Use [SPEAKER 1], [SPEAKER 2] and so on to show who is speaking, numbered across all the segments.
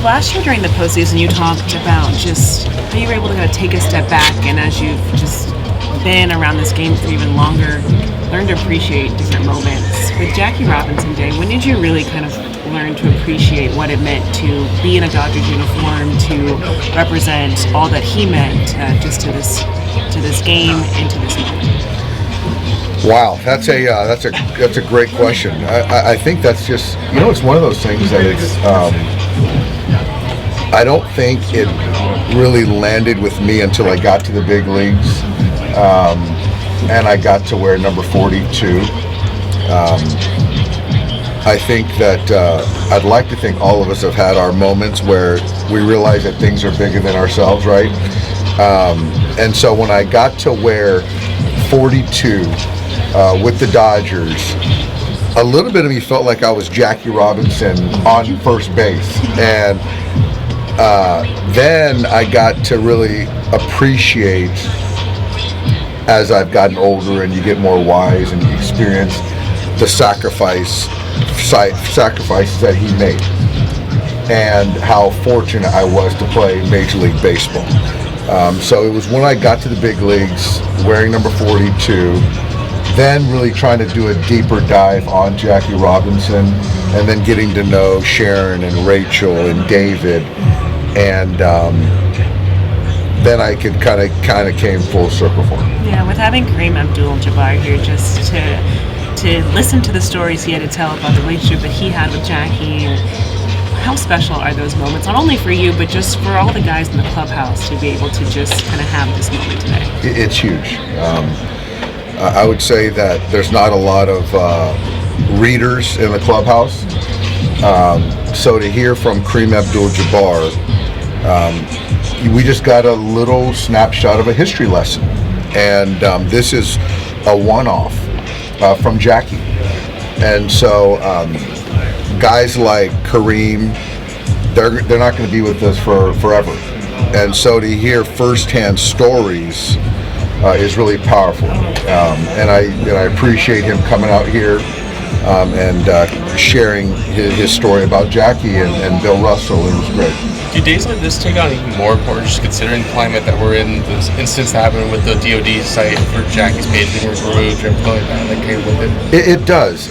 [SPEAKER 1] last year during the postseason, you talked about just how you were able to kind of take a step back, and as you've just been around this game for even longer, learn to appreciate different moments. With Jackie Robinson Day, when did you really kind of learn to appreciate what it meant to be in a Dodgers uniform, to represent all that he meant just to this game and to this moment?
[SPEAKER 2] Wow, that's a great question. I think that's just, it's one of those things that it's. I don't think it really landed with me until I got to the big leagues, and I got to wear number 42. I think that I'd like to think all of us have had our moments where we realize that things are bigger than ourselves, right? And so when I got to wear 42 with the Dodgers, a little bit of me felt like I was Jackie Robinson on first base. And then I got to really appreciate, as I've gotten older and you get more wise and you experience the sacrifices that he made and how fortunate I was to play Major League Baseball. So it was when I got to the big leagues wearing number 42, then really trying to do a deeper dive on Jackie Robinson, and then getting to know Sharon and Rachel and David, and then I could kind of came full circle for him.
[SPEAKER 1] Yeah, with having Kareem Abdul-Jabbar here, just to listen to the stories he had to tell about the relationship that he had with Jackie, and how special are those moments, not only for you, but just for all the guys in the clubhouse to be able to just kind of have this moment today?
[SPEAKER 2] It's huge. I would say that there's not a lot of readers in the clubhouse. So to hear from Kareem Abdul-Jabbar, we just got a little snapshot of a history lesson. And this is a one-off from Jackie. And so guys like Kareem, they're not going to be with us for forever. And so to hear firsthand stories is really powerful, and I appreciate him coming out here and sharing his story about Jackie and Bill Russell. It was great.
[SPEAKER 3] Do days like this take on even more importance, just considering the climate that we're in, this instance that happened with the DoD site for Jackie's page being removed and everything like that came with it?
[SPEAKER 2] It does.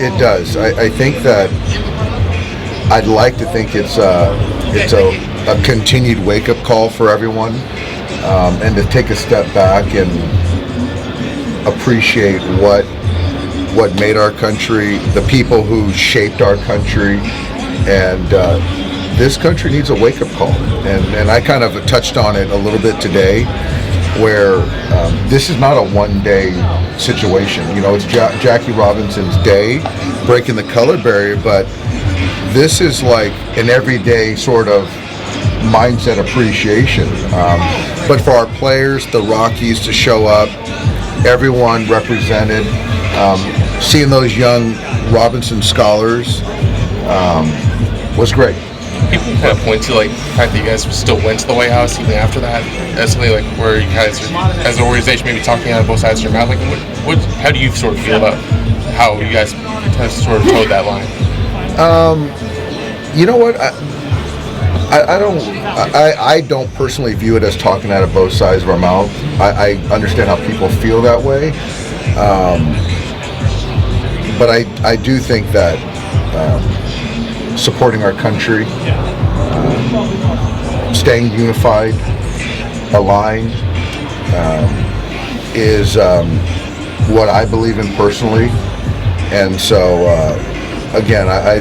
[SPEAKER 2] I think that I'd like to think it's a continued wake-up call for everyone, and to take a step back and appreciate what made our country, the people who shaped our country, and this country needs a wake-up call. And I kind of touched on it a little bit today, where this is not a one-day situation. It's Jackie Robinson's day, breaking the color barrier, but this is like an everyday sort of mindset appreciation. But for our players, the Rockies, to show up, everyone represented, seeing those young Robinson scholars was great.
[SPEAKER 3] People kind of point to the fact that you guys still went to the White House even after that, as something where you guys are, as an organization, maybe talking out of both sides of your mouth. How do you sort of feel about how you guys have sort of towed that line?
[SPEAKER 2] You know what? I don't personally view it as talking out of both sides of our mouth. I understand how people feel that way, but I do think that supporting our country, staying unified, aligned, is what I believe in personally. And so, again, I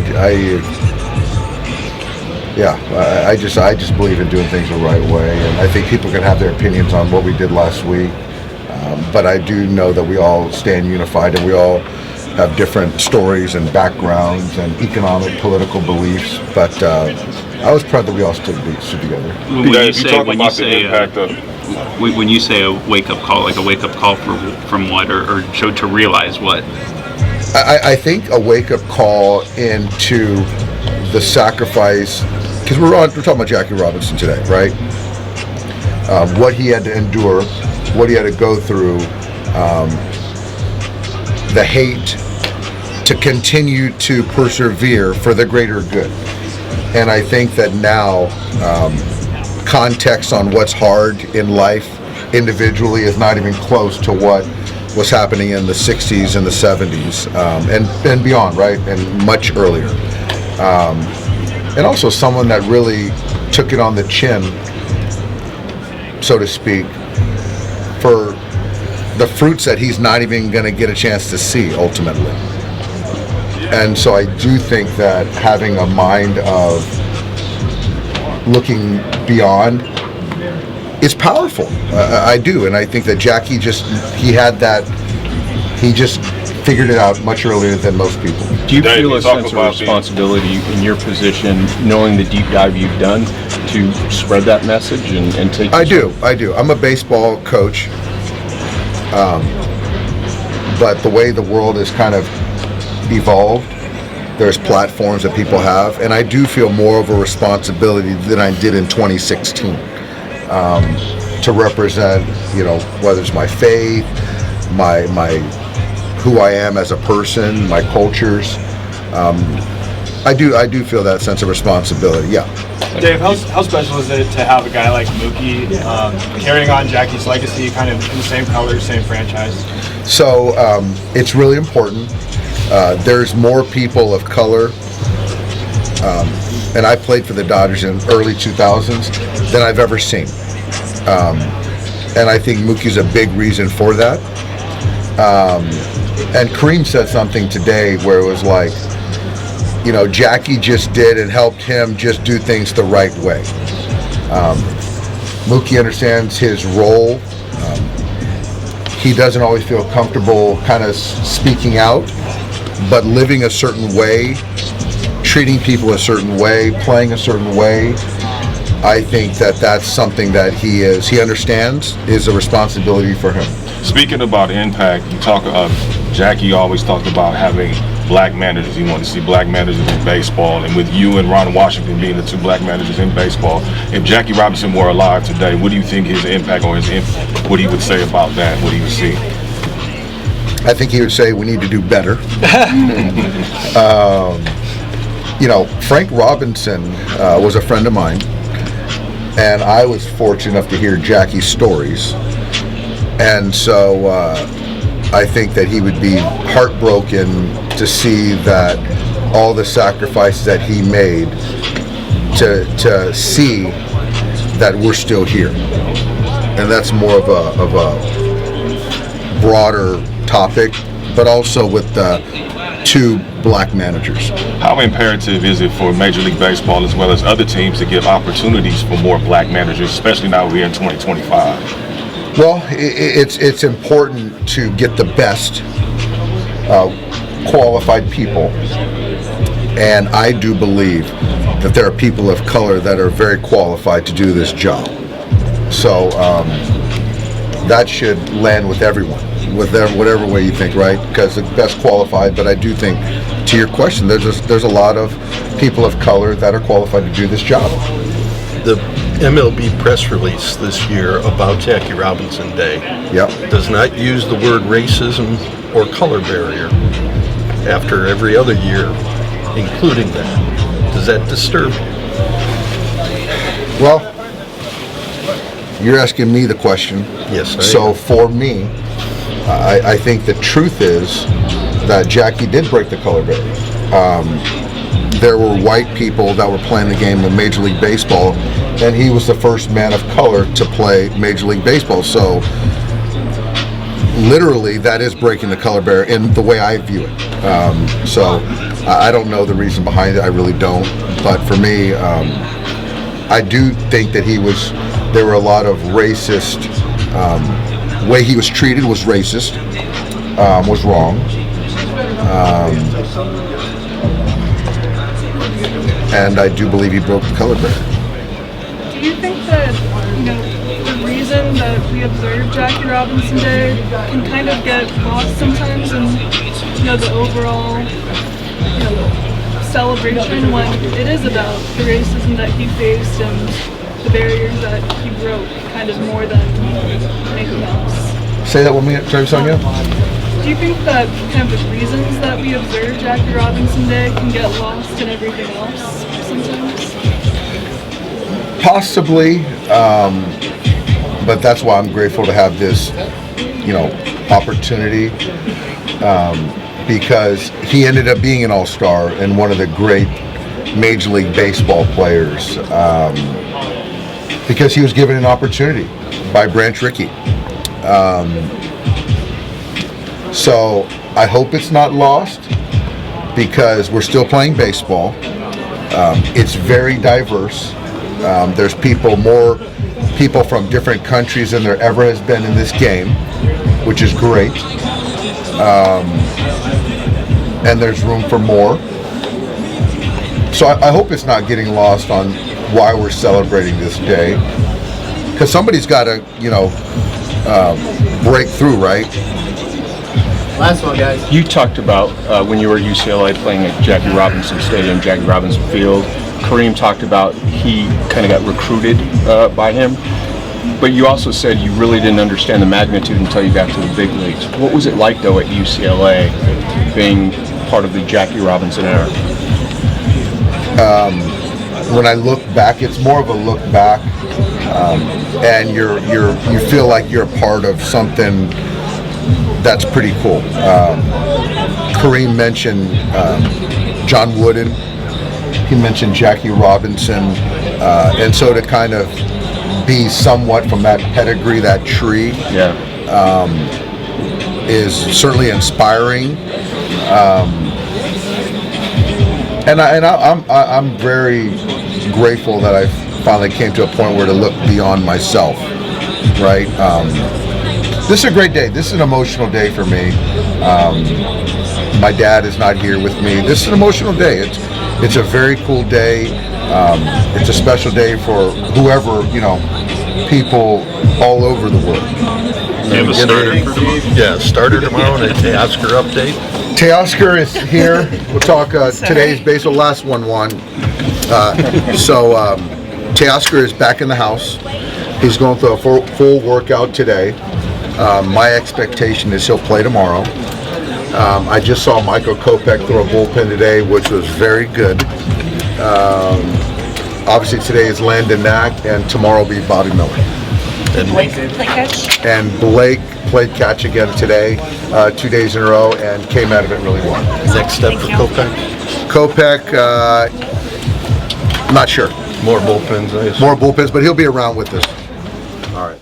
[SPEAKER 2] just believe in doing things the right way, and I think people can have their opinions on what we did last week, but I do know that we all stand unified, and we all have different stories and backgrounds and economic, political beliefs, but I was proud that we all stood together.
[SPEAKER 4] When you say a wake-up call, like a wake-up call from what, or to realize what?
[SPEAKER 2] I think a wake-up call into the sacrifice, because we're talking about Jackie Robinson today, right? What he had to endure, what he had to go through, the hate, to continue to persevere for the greater good. And I think that now context on what's hard in life individually is not even close to what was happening in the 60s and the 70s and beyond, right? And much earlier. And also someone that really took it on the chin, so to speak, for the fruits that he's not even going to get a chance to see ultimately. And so I do think that having a mind of looking beyond is powerful. I do, and I think that Jackie just figured it out much earlier than most people.
[SPEAKER 5] Do you feel a sense of responsibility in your position, knowing the deep dive you've done, to spread that message and take?
[SPEAKER 2] I do. I'm a baseball coach, but the way the world is kind of evolved, there's platforms that people have, and I do feel more of a responsibility than I did in 2016 to represent, whether it's my faith, my who I am as a person, my cultures. I do feel that sense of responsibility. Yeah.
[SPEAKER 6] Dave, how special is it to have a guy like Mookie carrying on Jackie's legacy, kind of in the same colors, same franchise?
[SPEAKER 2] So it's really important. There's more people of color, and I played for the Dodgers in early 2000s than I've ever seen. And I think Mookie's a big reason for that. And Kareem said something today where it was like, Jackie just did and helped him just do things the right way. Mookie understands his role. He doesn't always feel comfortable kind of speaking out, but living a certain way, treating people a certain way, playing a certain way. I think that that's something that he understands is a responsibility for him.
[SPEAKER 7] Speaking about impact, Jackie always talked about having black managers. He wanted to see black managers in baseball, and with you and Ron Washington being the two black managers in baseball, if Jackie Robinson were alive today, what do you think his impact or what he would say about that, what he would see?
[SPEAKER 2] I think he would say we need to do better. Frank Robinson was a friend of mine, and I was fortunate enough to hear Jackie's stories. And so I think that he would be heartbroken to see that all the sacrifices that he made to see that we're still here. And that's more of a broader topic, but also with the two black managers.
[SPEAKER 7] How imperative is it for Major League Baseball as well as other teams to give opportunities for more black managers, especially now we're in 2025?
[SPEAKER 2] Well, it's important to get the best qualified people, and I do believe that there are people of color that are very qualified to do this job. So that should land with everyone, whatever way you think, right? Because the best qualified. But I do think, to your question, there's a lot of people of color that are qualified to do this job.
[SPEAKER 8] The MLB press release this year about Jackie Robinson Day does not use the word racism or color barrier after every other year, including that. Does that disturb you?
[SPEAKER 2] Well, you're asking me the question.
[SPEAKER 8] Yes, I
[SPEAKER 2] So
[SPEAKER 8] am.
[SPEAKER 2] for me, I think the truth is that Jackie did break the color barrier. There were white people that were playing the game of Major League Baseball, and he was the first man of color to play Major League Baseball. So literally that is breaking the color barrier in the way I view it. So I don't know the reason behind it. I really don't. But for me, I do think that there were a lot of racist, way he was treated was racist, was wrong. And I do believe he broke the color barrier.
[SPEAKER 9] Do you think that, the reason that we observe Jackie Robinson Day can kind of get lost sometimes in, the overall, celebration when it is about the racism that he faced and the barriers that he broke kind of more than anything else?
[SPEAKER 2] Say that one minute, Sonia.
[SPEAKER 9] Do you think that kind of the reasons that we observe Jackie Robinson Day can get lost in everything else sometimes?
[SPEAKER 2] Possibly, but that's why I'm grateful to have this, opportunity, because he ended up being an all-star and one of the great Major League Baseball players, because he was given an opportunity by Branch Rickey. So I hope it's not lost, because we're still playing baseball. It's very diverse. There's more people from different countries than there ever has been in this game, which is great. And there's room for more. So I hope it's not getting lost on why we're celebrating this day, because somebody's got to, break through, right?
[SPEAKER 10] Last one, guys.
[SPEAKER 5] You talked about when you were at UCLA playing at Jackie Robinson Stadium, Jackie Robinson Field. Kareem talked about he kind of got recruited by him. But you also said you really didn't understand the magnitude until you got to the big leagues. What was it like, though, at UCLA, being part of the Jackie Robinson era?
[SPEAKER 2] When I look back, it's more of a look back, and you feel like you're a part of something that's pretty cool. Kareem mentioned John Wooden. He mentioned Jackie Robinson, and so to kind of be somewhat from that pedigree, that tree, is certainly inspiring. And I'm very grateful that I finally came to a point where to look beyond myself, right? This is a great day. This is an emotional day for me. My dad is not here with me. This is an emotional day. It's a very cool day. It's a special day for whoever, people all over the world.
[SPEAKER 4] You have a starter for tomorrow?
[SPEAKER 8] Yeah, starter tomorrow and a Teoscar update.
[SPEAKER 2] Teoscar is here. We'll talk today's baseball. Last one won. So Teoscar is back in the house. He's going through a full workout today. My expectation is he'll play tomorrow. I just saw Michael Kopech throw a bullpen today, which was very good. Obviously today is Landon Knack, and tomorrow will be Bobby Miller.
[SPEAKER 1] And Blake played catch?
[SPEAKER 2] And Blake played catch again today, 2 days in a row, and came out of it really well.
[SPEAKER 8] Next step for Kopech?
[SPEAKER 2] Kopech, not sure.
[SPEAKER 8] More bullpens, I assume.
[SPEAKER 2] More bullpens, but he'll be around with us. All right.